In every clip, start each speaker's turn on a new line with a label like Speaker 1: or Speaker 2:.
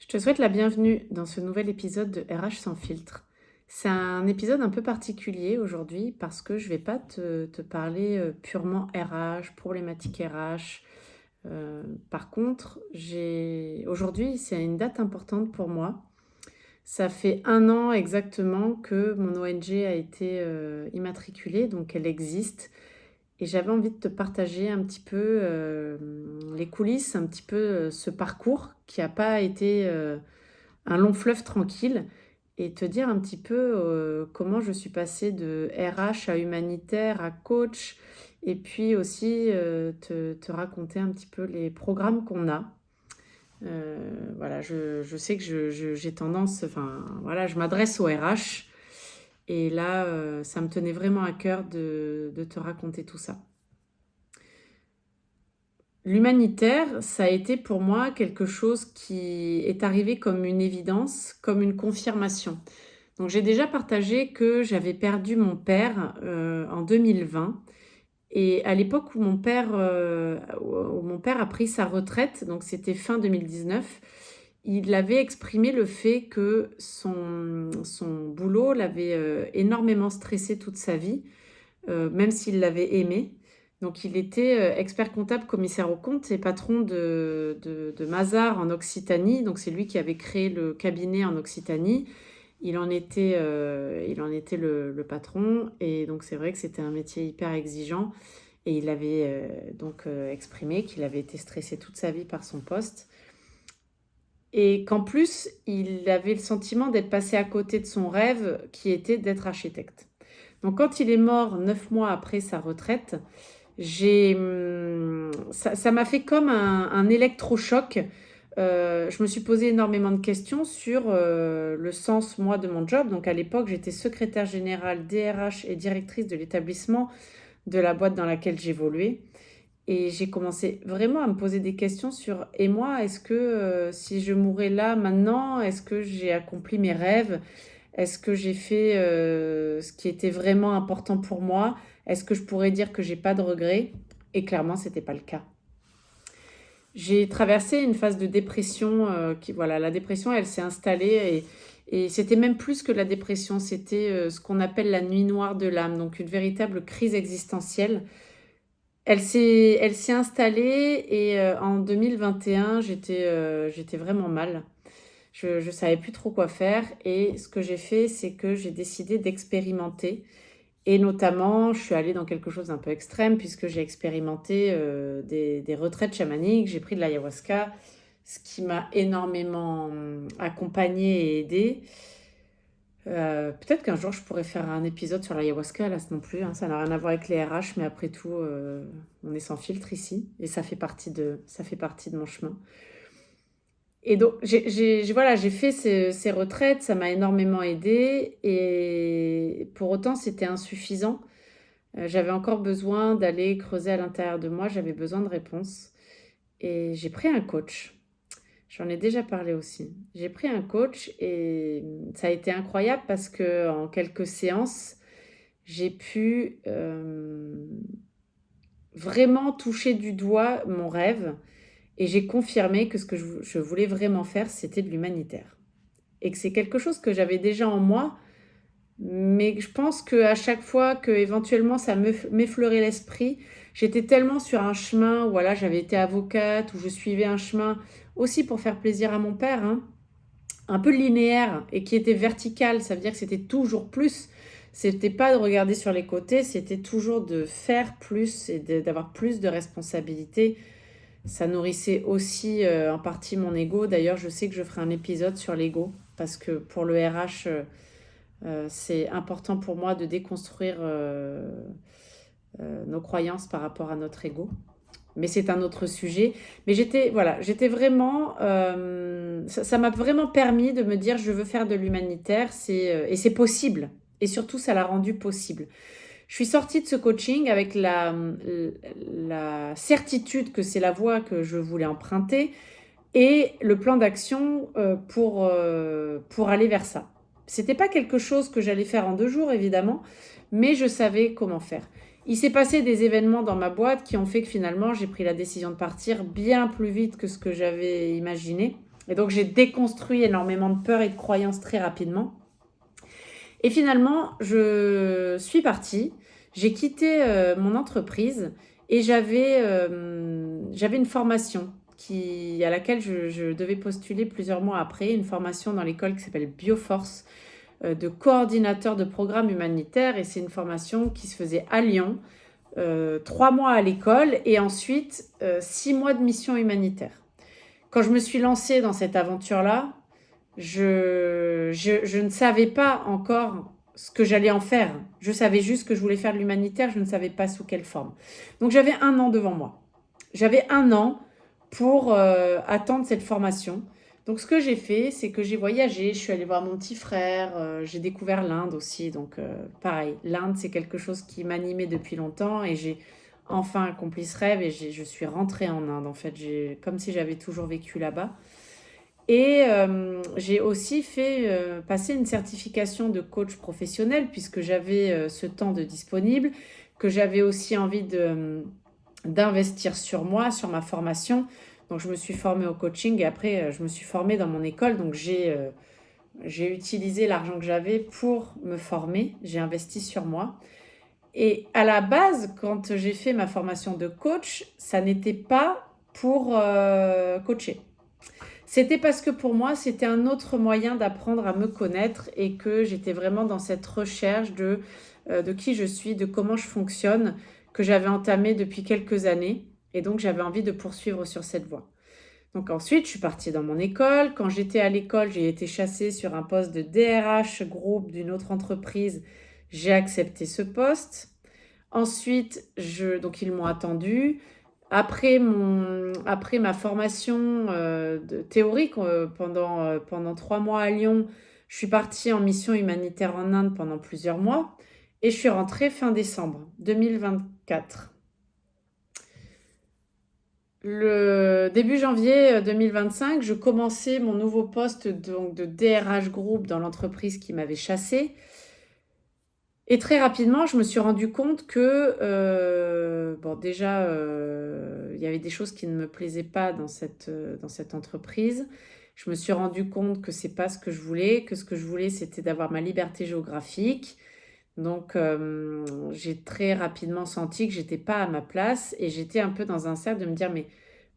Speaker 1: Je te souhaite la bienvenue dans ce nouvel épisode de RH sans filtre. C'est un épisode un peu particulier aujourd'hui parce que je vais pas te parler purement RH, problématique RH. Par contre, aujourd'hui, c'est une date importante pour moi. Ça fait 1 an exactement que mon ONG a été immatriculée, donc elle existe. Et j'avais envie de te partager un petit peu les coulisses, un petit peu ce parcours qui n'a pas été un long fleuve tranquille et te dire un petit peu comment je suis passée de RH à humanitaire à coach et puis aussi te raconter un petit peu les programmes qu'on a. Voilà, je sais que j'ai tendance, enfin voilà, je m'adresse au RH et là, ça me tenait vraiment à cœur de te raconter tout ça. L'humanitaire, ça a été pour moi quelque chose qui est arrivé comme une évidence, comme une confirmation. Donc j'ai déjà partagé que j'avais perdu mon père en 2020 et à l'époque où mon père a pris sa retraite, donc c'était fin 2019, il avait exprimé le fait que son boulot l'avait énormément stressé toute sa vie, même s'il l'avait aimé. Donc il était expert comptable, commissaire aux comptes et patron de Mazars en Occitanie. Donc c'est lui qui avait créé le cabinet en Occitanie. Il en était le patron et donc c'est vrai que c'était un métier hyper exigeant et il avait exprimé qu'il avait été stressé toute sa vie par son poste et qu'en plus il avait le sentiment d'être passé à côté de son rêve qui était d'être architecte. Donc quand il est mort 9 mois après sa retraite, ça m'a fait comme un électrochoc. Je me suis posé énormément de questions sur le sens, moi, de mon job. Donc, à l'époque, j'étais secrétaire générale, DRH et directrice de l'établissement de la boîte dans laquelle j'évoluais. Et j'ai commencé vraiment à me poser des questions sur, et moi, est-ce que si je mourais là maintenant, est-ce que j'ai accompli mes rêves? Est-ce que j'ai fait ce qui était vraiment important pour moi? Est-ce que je pourrais dire que j'ai pas de regrets? Et clairement, c'était pas le cas. J'ai traversé une phase de dépression voilà, la dépression, elle s'est installée et c'était même plus que la dépression, c'était ce qu'on appelle la nuit noire de l'âme, donc une véritable crise existentielle. Elle s'est installée et en 2021, j'étais vraiment mal. Je savais plus trop quoi faire et ce que j'ai fait, c'est que j'ai décidé d'expérimenter et notamment, je suis allée dans quelque chose d'un peu extrême puisque j'ai expérimenté des retraites chamaniques, j'ai pris de l'ayahuasca, ce qui m'a énormément accompagnée et aidée. Peut-être qu'un jour je pourrais faire un épisode sur l'ayahuasca, là non plus, hein, ça n'a rien à voir avec les RH, mais après tout, on est sans filtre ici et ça fait partie de mon chemin. Et donc, voilà, j'ai fait ces retraites, ça m'a énormément aidée et pour autant, c'était insuffisant. J'avais encore besoin d'aller creuser à l'intérieur de moi, j'avais besoin de réponses et j'ai pris un coach. J'en ai déjà parlé aussi. J'ai pris un coach et ça a été incroyable parce qu'en quelques séances, j'ai pu vraiment toucher du doigt mon rêve et j'ai confirmé que ce que je voulais vraiment faire, c'était de l'humanitaire. Et que c'est quelque chose que j'avais déjà en moi, mais je pense qu'à chaque fois que éventuellement ça m'effleurait l'esprit, j'étais tellement sur un chemin où voilà, j'avais été avocate, où je suivais un chemin aussi pour faire plaisir à mon père, hein, un peu linéaire et qui était vertical, ça veut dire que c'était toujours plus. C'était pas de regarder sur les côtés, c'était toujours de faire plus et d'avoir plus de responsabilités. Ça nourrissait aussi en partie mon ego. D'ailleurs, je sais que je ferai un épisode sur l'ego parce que pour le RH, c'est important pour moi de déconstruire nos croyances par rapport à notre ego. Mais c'est un autre sujet. Mais j'étais vraiment, ça m'a vraiment permis de me dire je veux faire de l'humanitaire, et c'est possible. Et surtout, ça l'a rendu possible. Je suis sortie de ce coaching avec la certitude que c'est la voie que je voulais emprunter et le plan d'action pour aller vers ça. C'était pas quelque chose que j'allais faire en 2 jours, évidemment, mais je savais comment faire. Il s'est passé des événements dans ma boîte qui ont fait que finalement, j'ai pris la décision de partir bien plus vite que ce que j'avais imaginé. Et donc, j'ai déconstruit énormément de peurs et de croyances très rapidement. Et finalement, je suis partie. J'ai quitté mon entreprise et j'avais une formation à laquelle je devais postuler plusieurs mois après, une formation dans l'école qui s'appelle Bioforce, de coordinateur de programme humanitaire. Et c'est une formation qui se faisait à Lyon, 3 mois à l'école et ensuite 6 mois de mission humanitaire. Quand je me suis lancée dans cette aventure-là, je ne savais pas encore ce que j'allais en faire. Je savais juste que je voulais faire de l'humanitaire, je ne savais pas sous quelle forme. Donc j'avais 1 an devant moi. J'avais 1 an pour attendre cette formation. Donc ce que j'ai fait, c'est que j'ai voyagé, je suis allée voir mon petit frère, j'ai découvert l'Inde aussi. Donc pareil, l'Inde c'est quelque chose qui m'animait depuis longtemps et j'ai enfin accompli ce rêve et je suis rentrée en Inde en fait, comme si j'avais toujours vécu là-bas. Et j'ai aussi fait passer une certification de coach professionnel puisque j'avais ce temps de disponible, que j'avais aussi envie d'investir sur moi, sur ma formation. Donc je me suis formée au coaching et après je me suis formée dans mon école. Donc j'ai utilisé l'argent que j'avais pour me former, j'ai investi sur moi. Et à la base, quand j'ai fait ma formation de coach, ça n'était pas pour coacher. C'était parce que pour moi, c'était un autre moyen d'apprendre à me connaître et que j'étais vraiment dans cette recherche de qui je suis, de comment je fonctionne, que j'avais entamé depuis quelques années. Et donc, j'avais envie de poursuivre sur cette voie. Donc ensuite, je suis partie dans mon école. Quand j'étais à l'école, j'ai été chassée sur un poste de DRH groupe d'une autre entreprise. J'ai accepté ce poste. Ensuite, donc ils m'ont attendu. Après ma formation théorique pendant 3 mois à Lyon, je suis partie en mission humanitaire en Inde pendant plusieurs mois et je suis rentrée fin décembre 2024. Le début janvier 2025, je commençais mon nouveau poste donc, de DRH Group dans l'entreprise qui m'avait chassée. Et très rapidement, je me suis rendu compte que, bon, déjà, il y avait des choses qui ne me plaisaient pas dans cette entreprise. Je me suis rendu compte que c'est pas ce que je voulais, que ce que je voulais, c'était d'avoir ma liberté géographique. Donc, j'ai très rapidement senti que j'étais pas à ma place et j'étais un peu dans un cercle de me dire, mais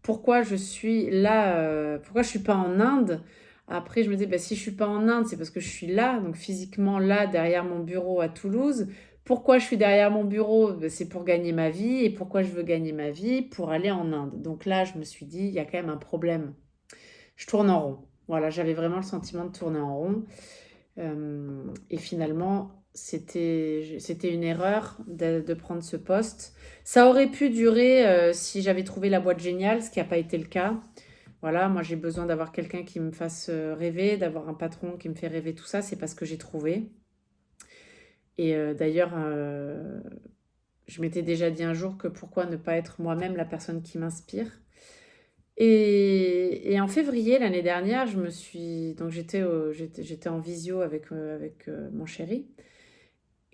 Speaker 1: pourquoi je suis là, pourquoi je suis pas en Inde? Après, je me dis, bah, si je suis pas en Inde, c'est parce que je suis là, donc physiquement là, derrière mon bureau à Toulouse. Pourquoi je suis derrière mon bureau? Bah, c'est pour gagner ma vie. Et pourquoi je veux gagner ma vie? Pour aller en Inde. Donc là, je me suis dit, il y a quand même un problème. Je tourne en rond. Voilà, j'avais vraiment le sentiment de tourner en rond. Et finalement, c'était une erreur de prendre ce poste. Ça aurait pu durer si j'avais trouvé la boîte géniale, ce qui n'a pas été le cas. Voilà, moi j'ai besoin d'avoir quelqu'un qui me fasse rêver, d'avoir un patron qui me fait rêver, tout ça, c'est parce que j'ai trouvé. Et d'ailleurs, je m'étais déjà dit un jour que pourquoi ne pas être moi-même la personne qui m'inspire. Et en février l'année dernière, donc j'étais en visio avec mon chéri,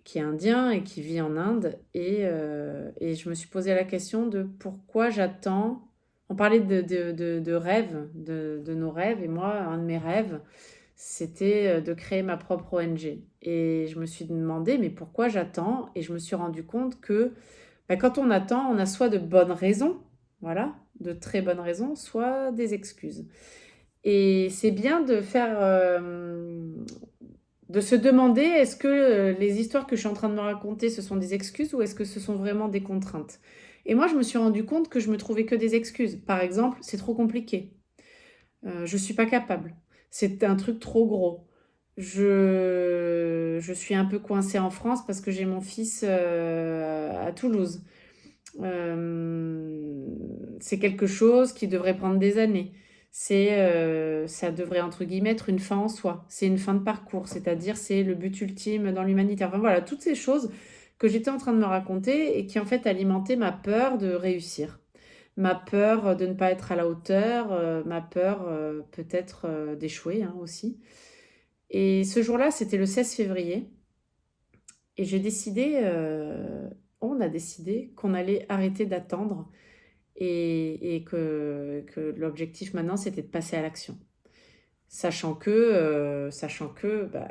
Speaker 1: qui est indien et qui vit en Inde. Et je me suis posé la question de pourquoi j'attends. On parlait de rêves, de nos rêves. Et moi, un de mes rêves, c'était de créer ma propre ONG. Et je me suis demandé, mais pourquoi j'attends? Et je me suis rendu compte que bah, quand on attend, on a soit de bonnes raisons, voilà, de très bonnes raisons, soit des excuses. Et c'est bien de se demander, est-ce que les histoires que je suis en train de me raconter, ce sont des excuses ou est-ce que ce sont vraiment des contraintes? Et moi, je me suis rendu compte que je me trouvais que des excuses. Par exemple, c'est trop compliqué. Je suis pas capable. C'est un truc trop gros. Je suis un peu coincée en France parce que j'ai mon fils à Toulouse. C'est quelque chose qui devrait prendre des années. Ça devrait, entre guillemets, être une fin en soi. C'est une fin de parcours, c'est-à-dire c'est le but ultime dans l'humanitaire. Enfin voilà, toutes ces choses que j'étais en train de me raconter et qui en fait alimentaient ma peur de réussir, ma peur de ne pas être à la hauteur, ma peur peut-être d'échouer hein, aussi. Et ce jour-là, c'était le 16 février. Et on a décidé qu'on allait arrêter d'attendre et que l'objectif maintenant, c'était de passer à l'action. sachant que bah,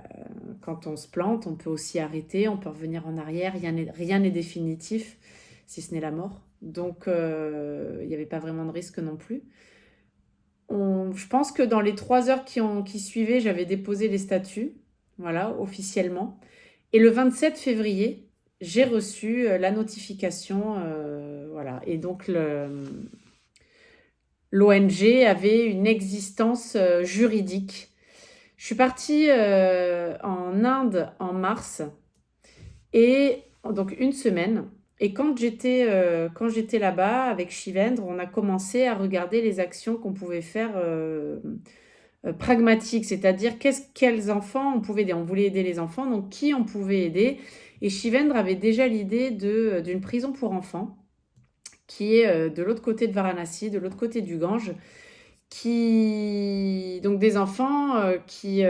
Speaker 1: quand on se plante, on peut aussi arrêter, on peut revenir en arrière, rien n'est définitif, si ce n'est la mort. Donc, il n'y avait pas vraiment de risque non plus. Je pense que dans les 3 heures qui suivaient, j'avais déposé les statuts, voilà, officiellement. Et le 27 février, j'ai reçu la notification, voilà. Et donc, l'ONG avait une existence juridique. Je suis partie en Inde en mars, et donc une semaine. Et quand j'étais là-bas avec Shivendra, on a commencé à regarder les actions qu'on pouvait faire pragmatiques, c'est-à-dire quels enfants on pouvait aider. On voulait aider les enfants, donc qui on pouvait aider. Et Shivendra avait déjà l'idée d'une prison pour enfants qui est de l'autre côté de Varanasi, de l'autre côté du Gange, donc des enfants qui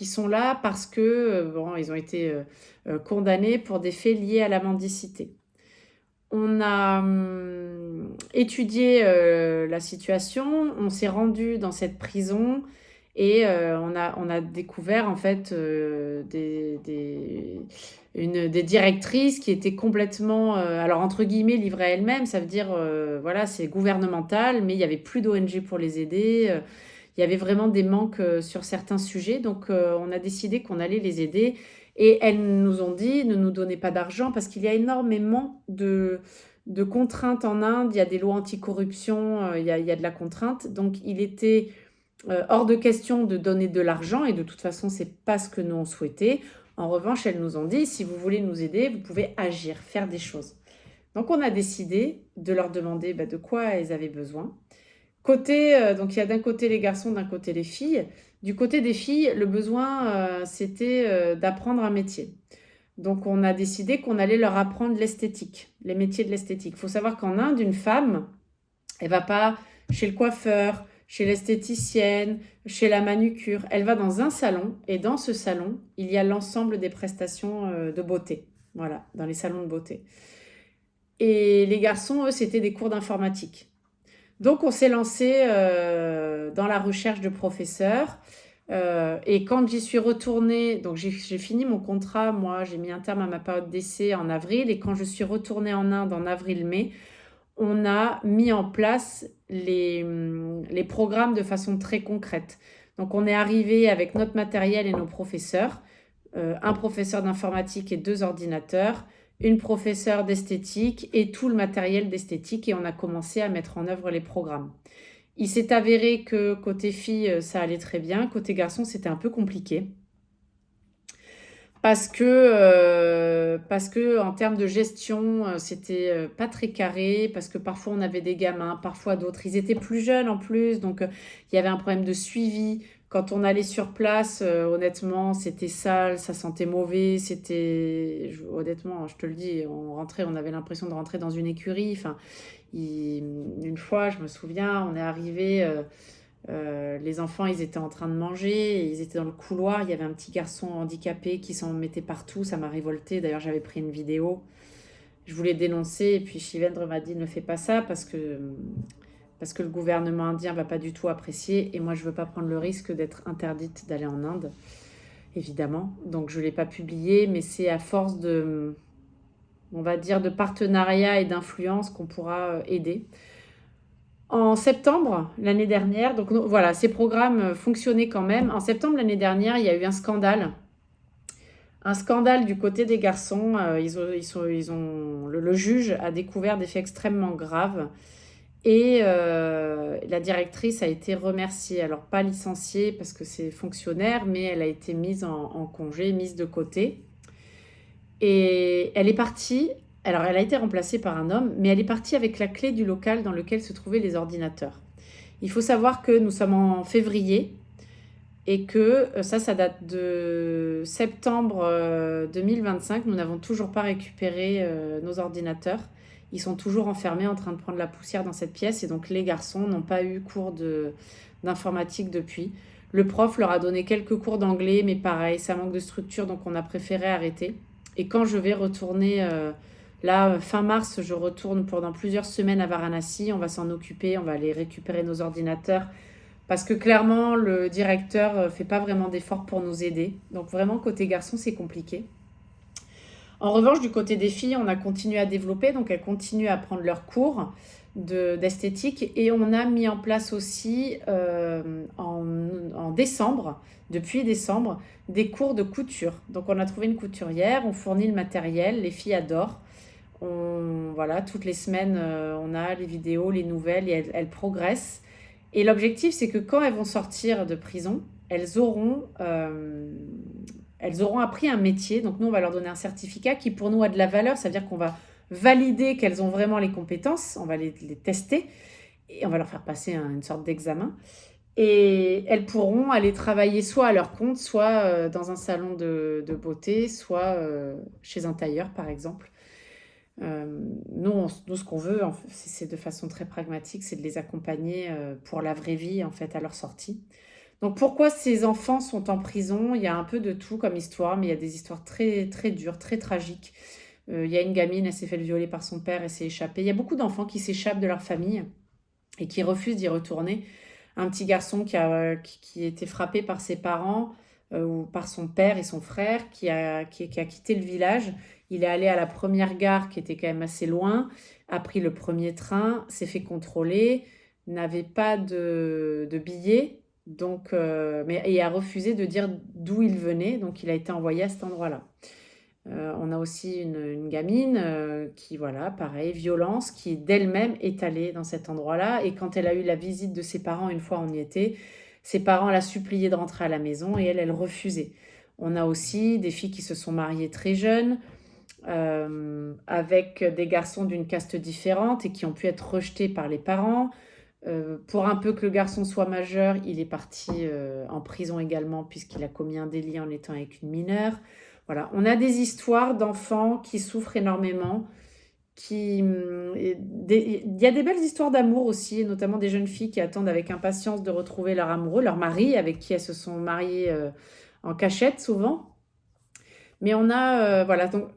Speaker 1: sont là parce que bon, ils ont été condamnés pour des faits liés à la mendicité. On a étudié la situation, on s'est rendu dans cette prison et on a découvert en fait des directrices qui étaient complètement, alors entre guillemets, livrées à elles-mêmes. Ça veut dire, voilà, c'est gouvernemental, mais il n'y avait plus d'ONG pour les aider. Il y avait vraiment des manques sur certains sujets. Donc, on a décidé qu'on allait les aider. Et elles nous ont dit, ne nous donnez pas d'argent parce qu'il y a énormément de contraintes en Inde. Il y a des lois anticorruption, il y a de la contrainte. Donc, il était hors de question de donner de l'argent. Et de toute façon, ce n'est pas ce que nous on souhaitait. En revanche, elles nous ont dit, si vous voulez nous aider, vous pouvez agir, faire des choses. Donc, on a décidé de leur demander de quoi elles avaient besoin. Donc il y a d'un côté les garçons, d'un côté les filles. Du côté des filles, le besoin, c'était d'apprendre un métier. Donc, on a décidé qu'on allait leur apprendre l'esthétique, les métiers de l'esthétique. Il faut savoir qu'en Inde, une femme, elle va pas chez le coiffeur, chez l'esthéticienne, chez la manucure. Elle va dans un salon et dans ce salon, il y a l'ensemble des prestations de beauté. Voilà, dans les salons de beauté. Et les garçons, eux, c'était des cours d'informatique. Donc, on s'est lancé dans la recherche de professeurs. Et quand j'y suis retournée, donc j'ai fini mon contrat, moi, j'ai mis un terme à ma période d'essai en avril. Et quand je suis retournée en Inde en avril-mai, on a mis en place les programmes de façon très concrète. Donc, on est arrivé avec notre matériel et nos professeurs, un professeur d'informatique et 2 ordinateurs, une professeure d'esthétique et tout le matériel d'esthétique, et on a commencé à mettre en œuvre les programmes. Il s'est avéré que côté filles, ça allait très bien. Côté garçons, c'était un peu compliqué. Parce que en termes de gestion, c'était pas très carré, parce que parfois on avait des gamins, parfois d'autres. Ils étaient plus jeunes en plus, donc il y avait un problème de suivi. Quand on allait sur place, honnêtement, c'était sale, ça sentait mauvais, honnêtement, je te le dis, on rentrait, on avait l'impression de rentrer dans une écurie. Enfin, une fois, je me souviens, on est arrivé, les enfants, ils étaient en train de manger, et ils étaient dans le couloir, il y avait un petit garçon handicapé qui s'en mettait partout, ça m'a révoltée. D'ailleurs, j'avais pris une vidéo, je voulais dénoncer, et puis Shivendra m'a dit ne fais pas ça parce que le gouvernement indien va pas du tout apprécier, et moi je veux pas prendre le risque d'être interdite d'aller en Inde, évidemment. Donc je l'ai pas publié, mais c'est à force de, on va dire, de partenariat et d'influence qu'on pourra aider. En septembre l'année dernière, donc voilà, ces programmes fonctionnaient quand même. En septembre l'année dernière, il y a eu un scandale. Un scandale du côté des garçons. Le juge a découvert des faits extrêmement graves. Et la directrice a été remerciée. Alors, pas licenciée parce que c'est fonctionnaire, mais elle a été mise en congé, mise de côté. Et elle est partie. Alors, elle a été remplacée par un homme, mais elle est partie avec la clé du local dans lequel se trouvaient les ordinateurs. Il faut savoir que nous sommes en février et que ça date de septembre 2025. Nous n'avons toujours pas récupéré nos ordinateurs. Ils sont toujours enfermés en train de prendre la poussière dans cette pièce, et donc les garçons n'ont pas eu cours d'informatique depuis. Le prof leur a donné quelques cours d'anglais, mais pareil, ça manque de structure, donc on a préféré arrêter. Et quand je vais retourner, là, fin mars, je retourne pendant plusieurs semaines à Varanasi, on va s'en occuper, on va aller récupérer nos ordinateurs parce que clairement, le directeur fait pas vraiment d'efforts pour nous aider. Donc vraiment, côté garçon, c'est compliqué. En revanche, du côté des filles, on a continué à développer, donc elles continuent à prendre leurs cours d'esthétique et on a mis en place aussi en décembre, depuis décembre, des cours de couture. Donc on a trouvé une couturière, on fournit le matériel, les filles adorent. Voilà, toutes les semaines, on a les vidéos, les nouvelles et elles progressent. Et l'objectif, c'est que quand elles vont sortir de prison, elles auront appris un métier. Donc nous, on va leur donner un certificat qui pour nous a de la valeur. Ça veut dire qu'on va valider qu'elles ont vraiment les compétences. On va les tester et on va leur faire passer une sorte d'examen. Et elles pourront aller travailler soit à leur compte, soit dans un salon de beauté, soit chez un tailleur, par exemple. Nous, ce qu'on veut, c'est de façon très pragmatique, c'est de les accompagner pour la vraie vie, en fait, à leur sortie. Donc, pourquoi ces enfants sont en prison? Il y a un peu de tout comme histoire, mais il y a des histoires très, très dures, très tragiques. Il y a une gamine, elle s'est fait violer par son père, elle s'est échappée. Il y a beaucoup d'enfants qui s'échappent de leur famille et qui refusent d'y retourner. Un petit garçon qui a été frappé par ses parents ou par son père et son frère, qui a quitté le village. Il est allé à la première gare qui était quand même assez loin, a pris le premier train, s'est fait contrôler, n'avait pas de billet, donc, et a refusé de dire d'où il venait, donc il a été envoyé à cet endroit-là. On a aussi une gamine qui, voilà, pareil, violence, qui d'elle-même est allée dans cet endroit-là. Et quand elle a eu la visite de ses parents, une fois on y était, ses parents la suppliaient de rentrer à la maison et elle refusait. On a aussi des filles qui se sont mariées très jeunes, avec des garçons d'une caste différente et qui ont pu être rejetés par les parents. Pour un peu que le garçon soit majeur, il est parti en prison également puisqu'il a commis un délit en étant avec une mineure. Voilà, on a des histoires d'enfants qui souffrent énormément. Il y a des belles histoires d'amour aussi, notamment des jeunes filles qui attendent avec impatience de retrouver leur amoureux, leur mari, avec qui elles se sont mariées en cachette souvent. Mais on a, voilà, donc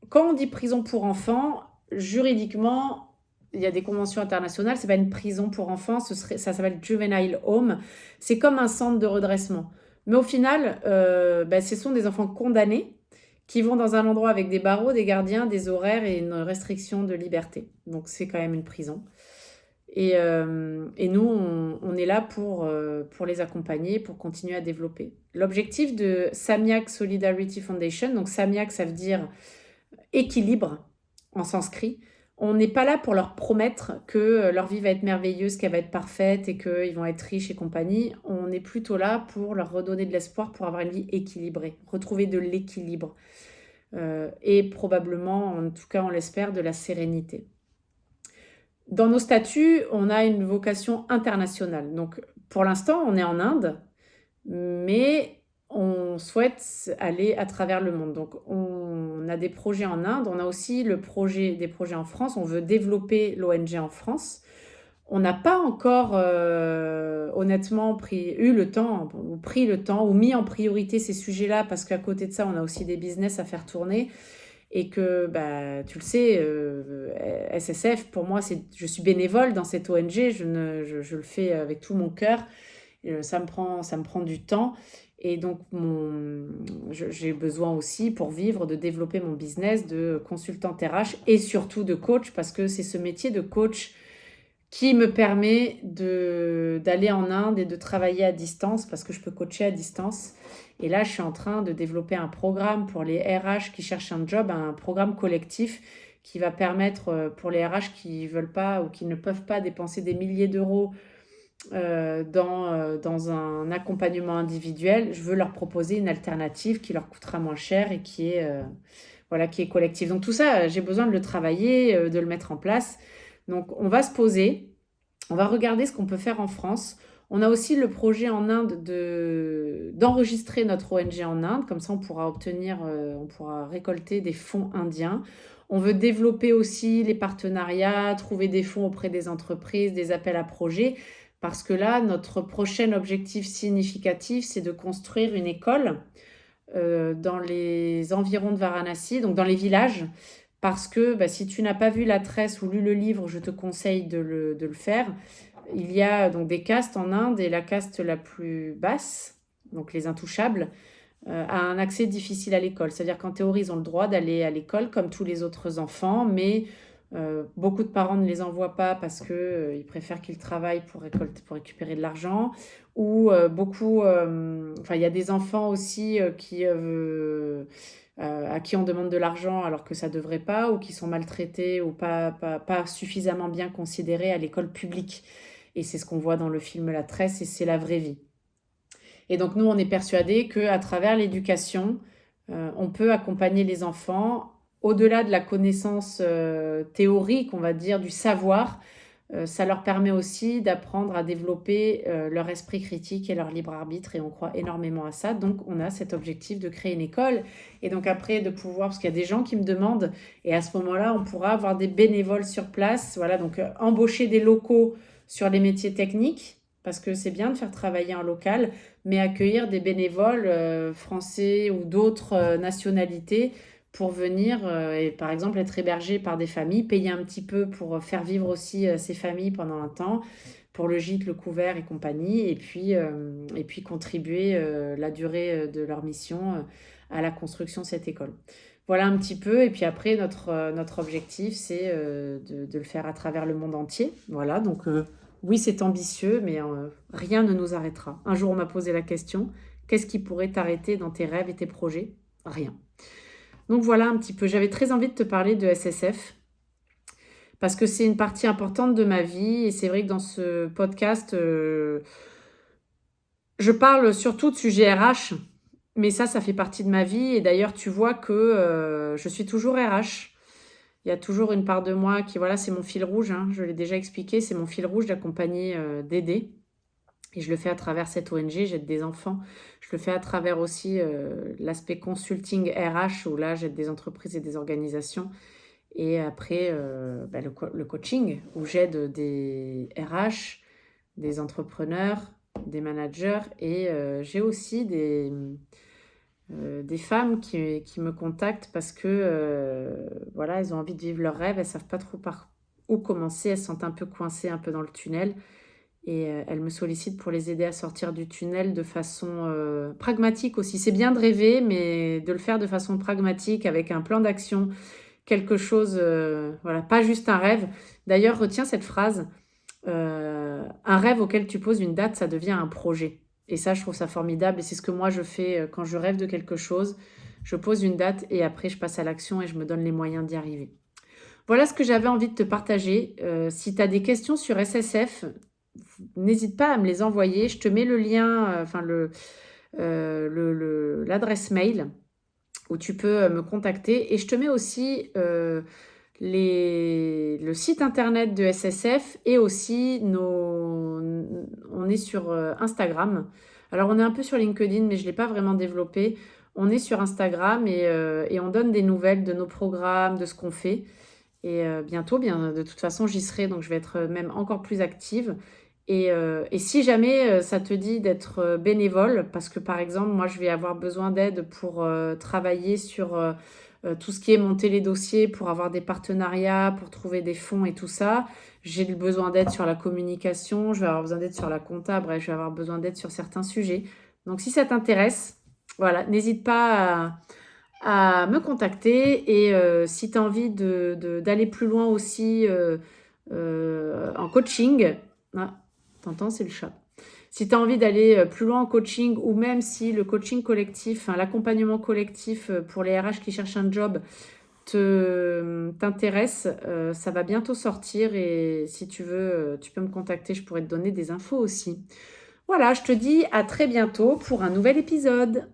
Speaker 1: quand on dit prison pour enfants, juridiquement, il y a des conventions internationales, c'est pas une prison pour enfants, ça s'appelle juvenile home, c'est comme un centre de redressement. Mais au final, ce sont des enfants condamnés qui vont dans un endroit avec des barreaux, des gardiens, des horaires et une restriction de liberté. Donc c'est quand même une prison. Et nous, on est là pour les accompagner, pour continuer à développer. L'objectif de Samyak Solidarity Foundation, donc Samyak, ça veut dire équilibre en sanskrit. On n'est pas là pour leur promettre que leur vie va être merveilleuse, qu'elle va être parfaite et qu'ils vont être riches et compagnie. On est plutôt là pour leur redonner de l'espoir pour avoir une vie équilibrée, retrouver de l'équilibre. Et probablement, en tout cas on l'espère, de la sérénité. Dans nos statuts, on a une vocation internationale. Donc pour l'instant, on est en Inde, mais on souhaite aller à travers le monde. Donc on a des projets en Inde, on a aussi des projets en France, on veut développer l'ONG en France. On n'a pas encore honnêtement pris le temps ou mis en priorité ces sujets-là parce qu'à côté de ça, on a aussi des business à faire tourner et que, tu le sais, SSF, pour moi, je suis bénévole dans cette ONG, je le fais avec tout mon cœur, ça me prend du temps et donc j'ai besoin aussi pour vivre de développer mon business de consultante RH et surtout de coach parce que c'est ce métier de coach qui me permet d'aller en Inde et de travailler à distance parce que je peux coacher à distance. Et là, je suis en train de développer un programme pour les RH qui cherchent un job, un programme collectif qui va permettre pour les RH qui veulent pas ou qui ne peuvent pas dépenser des milliers d'euros dans un accompagnement individuel. Je veux leur proposer une alternative qui leur coûtera moins cher et qui est collective. Donc tout ça, j'ai besoin de le travailler, de le mettre en place. Donc, on va se poser, on va regarder ce qu'on peut faire en France. On a aussi le projet en Inde d'enregistrer notre ONG en Inde. Comme ça, on pourra récolter des fonds indiens. On veut développer aussi les partenariats, trouver des fonds auprès des entreprises, des appels à projets. Parce que là, notre prochain objectif significatif, c'est de construire une école dans les environs de Varanasi, donc dans les villages. Parce que si tu n'as pas vu la tresse ou lu le livre, je te conseille de le faire. il y a donc des castes en Inde et la caste la plus basse, donc les intouchables, a un accès difficile à l'école. C'est-à-dire qu'en théorie, ils ont le droit d'aller à l'école comme tous les autres enfants, mais beaucoup de parents ne les envoient pas parce que ils préfèrent qu'ils travaillent pour récupérer de l'argent. Ou enfin, il y a des enfants aussi à qui on demande de l'argent alors que ça ne devrait pas, ou qui sont maltraités ou pas suffisamment bien considérés à l'école publique. Et c'est ce qu'on voit dans le film La Tresse, et c'est la vraie vie. Et donc nous, on est persuadés qu'à travers l'éducation, on peut accompagner les enfants au-delà de la connaissance théorique, on va dire, du savoir. Ça leur permet aussi d'apprendre à développer leur esprit critique et leur libre arbitre, et on croit énormément à ça. Donc on a cet objectif de créer une école, et donc après de pouvoir, parce qu'il y a des gens qui me demandent, et à ce moment-là on pourra avoir des bénévoles sur place, voilà, donc embaucher des locaux sur les métiers techniques, parce que c'est bien de faire travailler en local, mais accueillir des bénévoles français ou d'autres nationalités pour venir et par exemple être hébergés par des familles, payer un petit peu pour faire vivre aussi ces familles pendant un temps, pour le gîte, le couvert et compagnie, et puis contribuer la durée de leur mission à la construction de cette école. Voilà un petit peu, et puis après notre objectif c'est de le faire à travers le monde entier. Voilà, donc oui c'est ambitieux, mais rien ne nous arrêtera. Un jour on m'a posé la question, qu'est-ce qui pourrait t'arrêter dans tes rêves et tes projets? Rien. Donc voilà un petit peu, j'avais très envie de te parler de SSF parce que c'est une partie importante de ma vie, et c'est vrai que dans ce podcast, je parle surtout de sujets RH, mais ça fait partie de ma vie, et d'ailleurs tu vois que je suis toujours RH. Il y a toujours une part de moi qui, voilà, c'est mon fil rouge, hein, je l'ai déjà expliqué, c'est mon fil rouge d'accompagner, d'aider. Et je le fais à travers cette ONG, j'aide des enfants. Je le fais à travers aussi l'aspect consulting RH, où là, j'aide des entreprises et des organisations. Et après, le coaching, où j'aide des RH, des entrepreneurs, des managers. Et j'ai aussi des femmes qui me contactent parce que voilà, elles ont envie de vivre leurs rêves, elles ne savent pas trop par où commencer, elles se sentent un peu coincées, un peu dans le tunnel. Et elle me sollicite pour les aider à sortir du tunnel de façon pragmatique aussi. C'est bien de rêver, mais de le faire de façon pragmatique, avec un plan d'action, quelque chose, voilà, pas juste un rêve. D'ailleurs, retiens cette phrase, un rêve auquel tu poses une date, ça devient un projet. Et ça, je trouve ça formidable, et c'est ce que moi je fais quand je rêve de quelque chose. Je pose une date, et après je passe à l'action, et je me donne les moyens d'y arriver. Voilà ce que j'avais envie de te partager. Si tu as des questions sur SSF, n'hésite pas à me les envoyer. Je te mets le lien, l'adresse mail où tu peux me contacter. Et je te mets aussi le site internet de SSF, et aussi on est sur Instagram. Alors, on est un peu sur LinkedIn, mais je ne l'ai pas vraiment développé. On est sur Instagram, et on donne des nouvelles de nos programmes, de ce qu'on fait. Et bientôt, bien, de toute façon, j'y serai, donc je vais être même encore plus active. Et si jamais ça te dit d'être bénévole, parce que par exemple, moi, je vais avoir besoin d'aide pour travailler sur tout ce qui est monter les dossiers, pour avoir des partenariats, pour trouver des fonds et tout ça. J'ai besoin d'aide sur la communication, je vais avoir besoin d'aide sur la compta, bref, je vais avoir besoin d'aide sur certains sujets. Donc, si ça t'intéresse, voilà, n'hésite pas à me contacter. Et si tu as envie d'aller plus loin aussi en coaching, t'entends, c'est le chat. Si tu as envie d'aller plus loin en coaching, ou même si le coaching collectif, l'accompagnement collectif pour les RH qui cherchent un job t'intéresse, ça va bientôt sortir, et si tu veux, tu peux me contacter, je pourrais te donner des infos aussi. Voilà, je te dis à très bientôt pour un nouvel épisode.